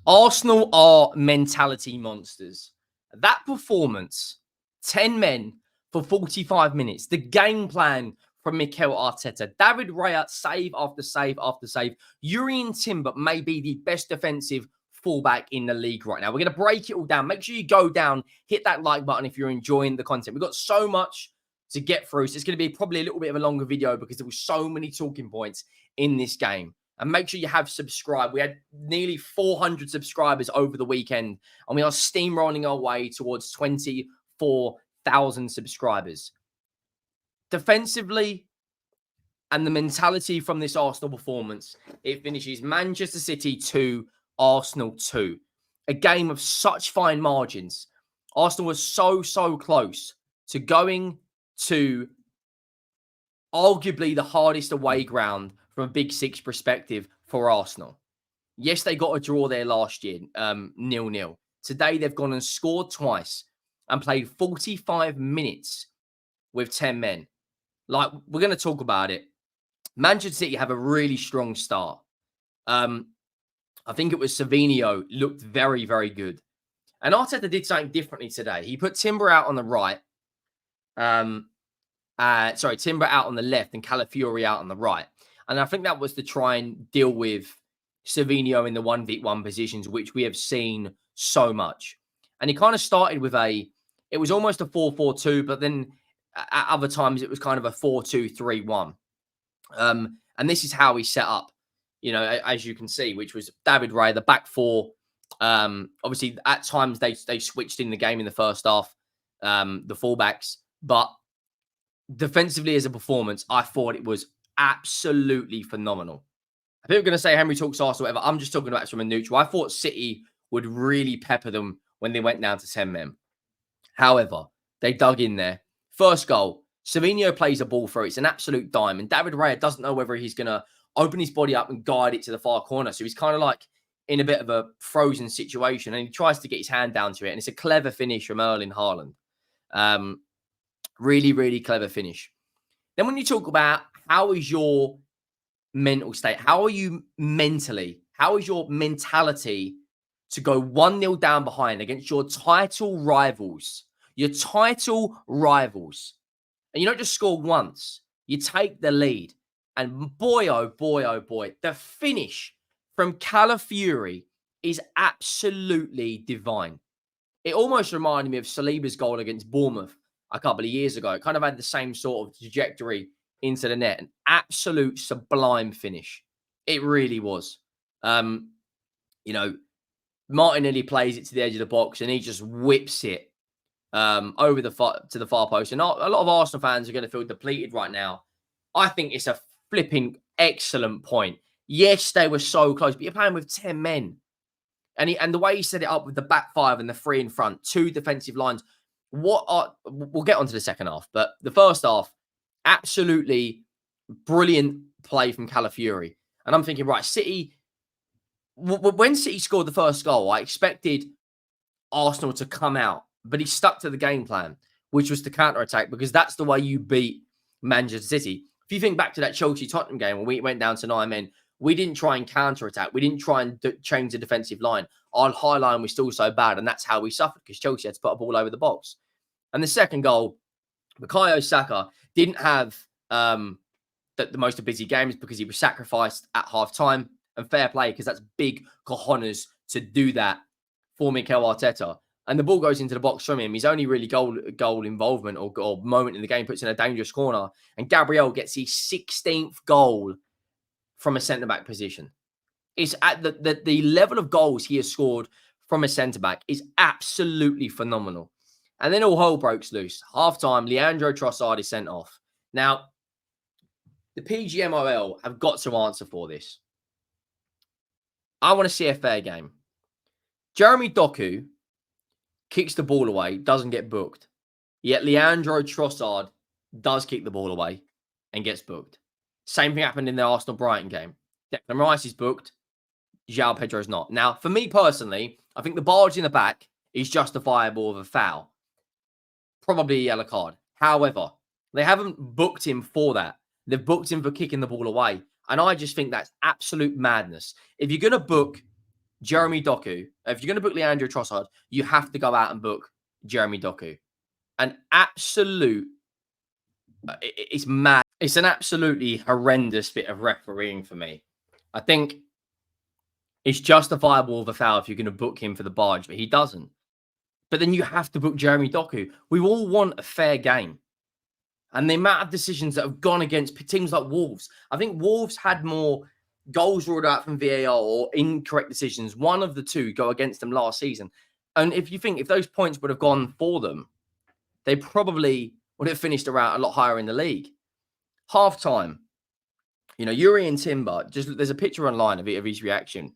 Arsenal are mentality monsters. That performance, 10 men for 45 minutes, the game plan from Mikel Arteta, David Raya, save after save after save. Urian Timber may be the best defensive fullback in the league right now. We're going to break it all down. Make sure you go down, hit that like button if you're enjoying the content. We've got so much to get through. So it's going to be probably a little bit of a longer video because there were so many talking points in this game. And make sure you have subscribed. We had nearly 400 subscribers over the weekend, and we are steamrolling our way towards 24,000 subscribers. Defensively, and the mentality from this Arsenal performance, it finishes Manchester City 2, Arsenal 2. A game of such fine margins. Arsenal was so close to going to arguably the hardest away ground from a Big Six perspective for Arsenal. Yes, they got a draw there last year, 0-0. Today, they've gone and scored twice and played 45 minutes with 10 men. Like, we're going to talk about it. Manchester City have a really strong start. I think it was Savinho looked very, very good. And Arteta did something differently today. He put Timber out on the right. Timber out on the left and Calafiori out on the right. And I think that was to try and deal with Savinho in the 1v1 positions, which we have seen so much. And he kind of started with it was almost a 4-4-2, but then at other times it was kind of a 4-2-3-1. And this is how he set up, as you can see, which was David Raya, the back four. Obviously, at times they switched in the game in the first half, the fullbacks. But defensively as a performance, I thought it was absolutely phenomenal. I think we're going to say Henry talks Arsenal, whatever. I'm just talking about it from a neutral. I thought City would really pepper them when they went down to 10 men. However, they dug in there. First goal, Savinho plays a ball through. It's an absolute dime. And David Raya doesn't know whether he's going to open his body up and guide it to the far corner. So he's kind of like in a bit of a frozen situation. And he tries to get his hand down to it. And it's a clever finish from Erling Haaland. Really, really clever finish. Then when you talk about how is your mental state? How are you mentally? How is your mentality to go 1-0 down behind against your title rivals? Your title rivals. And you don't just score once. You take the lead. And boy, oh boy, oh boy, the finish from Calafiori is absolutely divine. It almost reminded me of Saliba's goal against Bournemouth a couple of years ago. It kind of had the same sort of trajectory into the net. An absolute sublime finish. It really was. Martinelli plays it to the edge of the box and he just whips it over to the far post. And a lot of Arsenal fans are going to feel depleted right now. I think it's a flipping excellent point. Yes, they were so close, but you're playing with 10 men. And the way he set it up with the back five and the three in front, two defensive lines. We'll get onto the second half, but the first half, absolutely brilliant play from Calafiori. And I'm thinking, right, City, when City scored the first goal, I expected Arsenal to come out, but he stuck to the game plan, which was to counter-attack, because that's the way you beat Manchester City. If you think back to that Chelsea-Tottenham game when we went down to 9 men, we didn't try and counter-attack. We didn't try and change the defensive line. Our high line was still so bad, and that's how we suffered, because Chelsea had to put a ball over the box. And the second goal, Bukayo Saka didn't have the most busy games because he was sacrificed at half-time. And fair play, because that's big cojones to do that for Mikel Arteta. And the ball goes into the box from him. His only really goal involvement or moment in the game puts in a dangerous corner. And Gabriel gets his 16th goal from a centre-back position. It's at the level of goals he has scored from a centre-back is absolutely phenomenal. And then all hell breaks loose. Half-time, Leandro Trossard is sent off. Now, the PGMOL have got to answer for this. I want to see a fair game. Jeremy Doku kicks the ball away, doesn't get booked. Yet Leandro Trossard does kick the ball away and gets booked. Same thing happened in the Arsenal-Brighton game. Declan Rice is booked. João Pedro's not. Now, for me personally, I think the barge in the back is justifiable of a foul. Probably a yellow card. However, they haven't booked him for that. They've booked him for kicking the ball away. And I just think that's absolute madness. If you're going to book Jeremy Doku. If you're going to book Leandro Trossard, you have to go out and book Jeremy Doku. An absolute, it's mad. It's an absolutely horrendous bit of refereeing for me. I think it's justifiable of a foul if you're going to book him for the barge, but he doesn't. But then you have to book Jeremy Doku. We all want a fair game. And the amount of decisions that have gone against teams like Wolves. I think Wolves had more goals ruled out from VAR or incorrect decisions. One of the two go against them last season. And if you think if those points would have gone for them, they probably would have finished around a lot higher in the league. Half time, Yuri and Timber, there's a picture online of his reaction.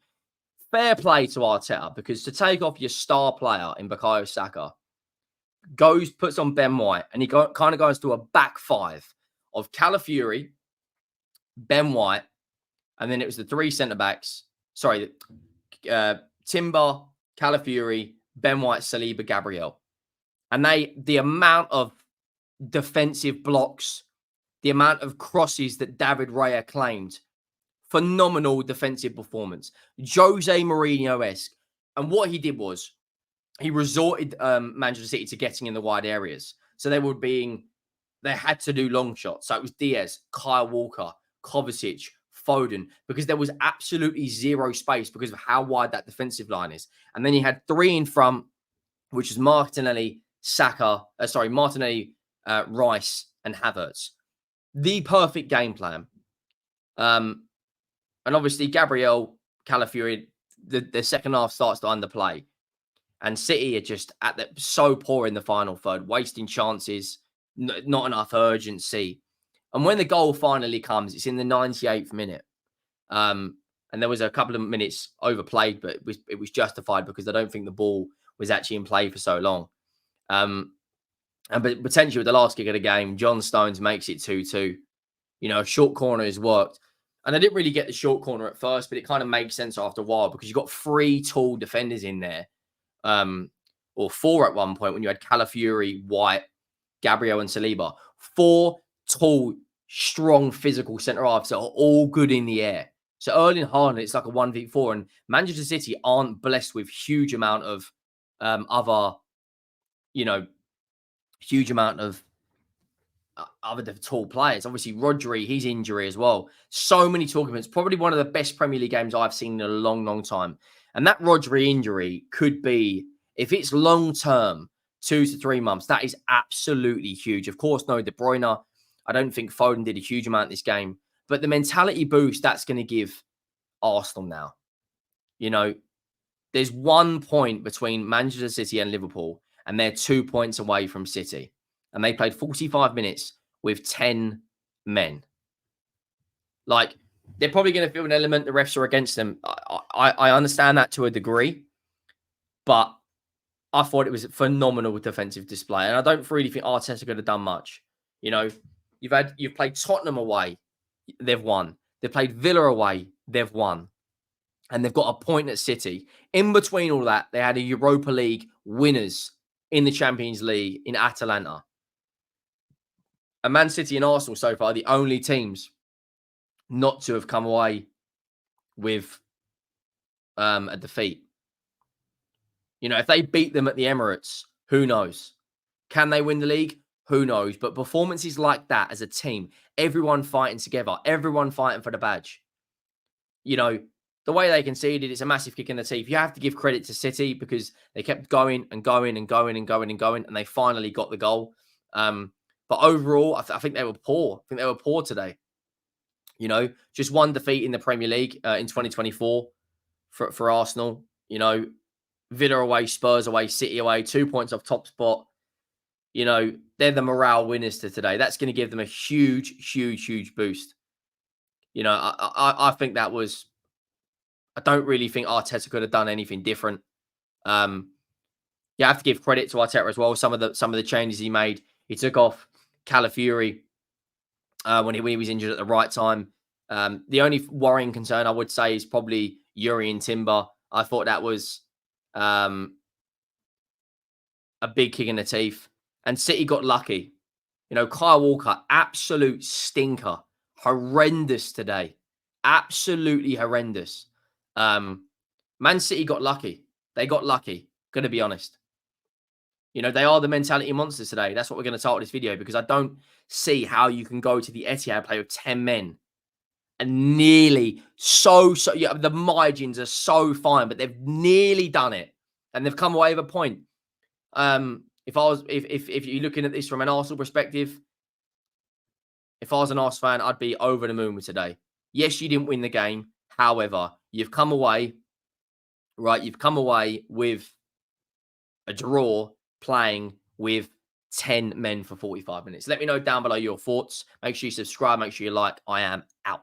Fair play to Arteta, because to take off your star player in Bukayo Saka, puts on Ben White, and he kind of goes to a back five of Calafiori, Ben White, and then it was the three centre-backs. Sorry, Timber, Calafiori, Ben White, Saliba, Gabriel. And the amount of defensive blocks, the amount of crosses that David Raya claimed, phenomenal defensive performance. Jose Mourinho-esque. And what he did was, he resorted Manchester City to getting in the wide areas. So they had to do long shots. So it was Diaz, Kyle Walker, Kovacic, Foden, because there was absolutely zero space because of how wide that defensive line is. And then you had three in front, which is Martinelli, Rice, and Havertz. The perfect game plan. And obviously, Gabriel, Calafiori, the second half starts to underplay. And City are just so poor in the final third, wasting chances, not enough urgency. And when the goal finally comes, it's in the 98th minute. And there was a couple of minutes overplayed, but it was justified because I don't think the ball was actually in play for so long. But potentially with the last kick of the game, John Stones makes it 2-2. A short corner has worked. And I didn't really get the short corner at first, but it kind of makes sense after a while because you've got three tall defenders in there. Or four at one point when you had Calafiori, White, Gabriel, and Saliba. Four tall, strong, physical centre halves that are all good in the air. So Erling Haaland, it's like a 1v4, and Manchester City aren't blessed with huge amount of other tall players. Obviously, Rodri, his injury as well. So many talking points. Probably one of the best Premier League games I've seen in a long, long time. And that Rodri injury could be, if it's long-term, 2 to 3 months, that is absolutely huge. Of course, no De Bruyne. I don't think Foden did a huge amount this game. But the mentality boost that's going to give Arsenal now. There's 1 point between Manchester City and Liverpool, and they're 2 points away from City. And they played 45 minutes with 10 men. Like, they're probably going to feel an element the refs are against them. I understand that to a degree, but I thought it was a phenomenal defensive display. And I don't really think Arteta could have done much. You've played Tottenham away, they've won. They've played Villa away, they've won. And they've got a point at City. In between all that, they had a Europa League winners in the Champions League in Atalanta. And Man City and Arsenal so far are the only teams not to have come away with a defeat. If they beat them at the Emirates, who knows? Can they win the league? Who knows? But performances like that as a team, everyone fighting together, everyone fighting for the badge. The way they conceded, it's a massive kick in the teeth. You have to give credit to City because they kept going and going and going and going and going, and they finally got the goal. But overall, I think they were poor. I think they were poor today. Just one defeat in the Premier League in 2024 for Arsenal. Villa away, Spurs away, City away, 2 points off top spot. They're the morale winners to today. That's going to give them a huge, huge, huge boost. I think that was. I don't really think Arteta could have done anything different. You have to give credit to Arteta as well. Some of the changes he made. He took off Calafiori when he was injured at the right time. The only worrying concern I would say is probably Yuri and Timber. I thought that was a big kick in the teeth. And City got lucky. Kyle Walker, absolute stinker. Horrendous today. Absolutely horrendous. Man City got lucky. They got lucky. Going to be honest. You know, they are the mentality monsters today. That's what we're going to title this video, because I don't see how you can go to the Etihad, play with 10 men and nearly yeah, the margins are so fine, but they've nearly done it and they've come away with a point. If you're looking at this from an Arsenal perspective, if I was an Arsenal fan, I'd be over the moon with today. Yes, you didn't win the game. However, you've come away, right? You've come away with a draw playing with 10 men for 45 minutes. Let me know down below your thoughts. Make sure you subscribe. Make sure you like. I am out.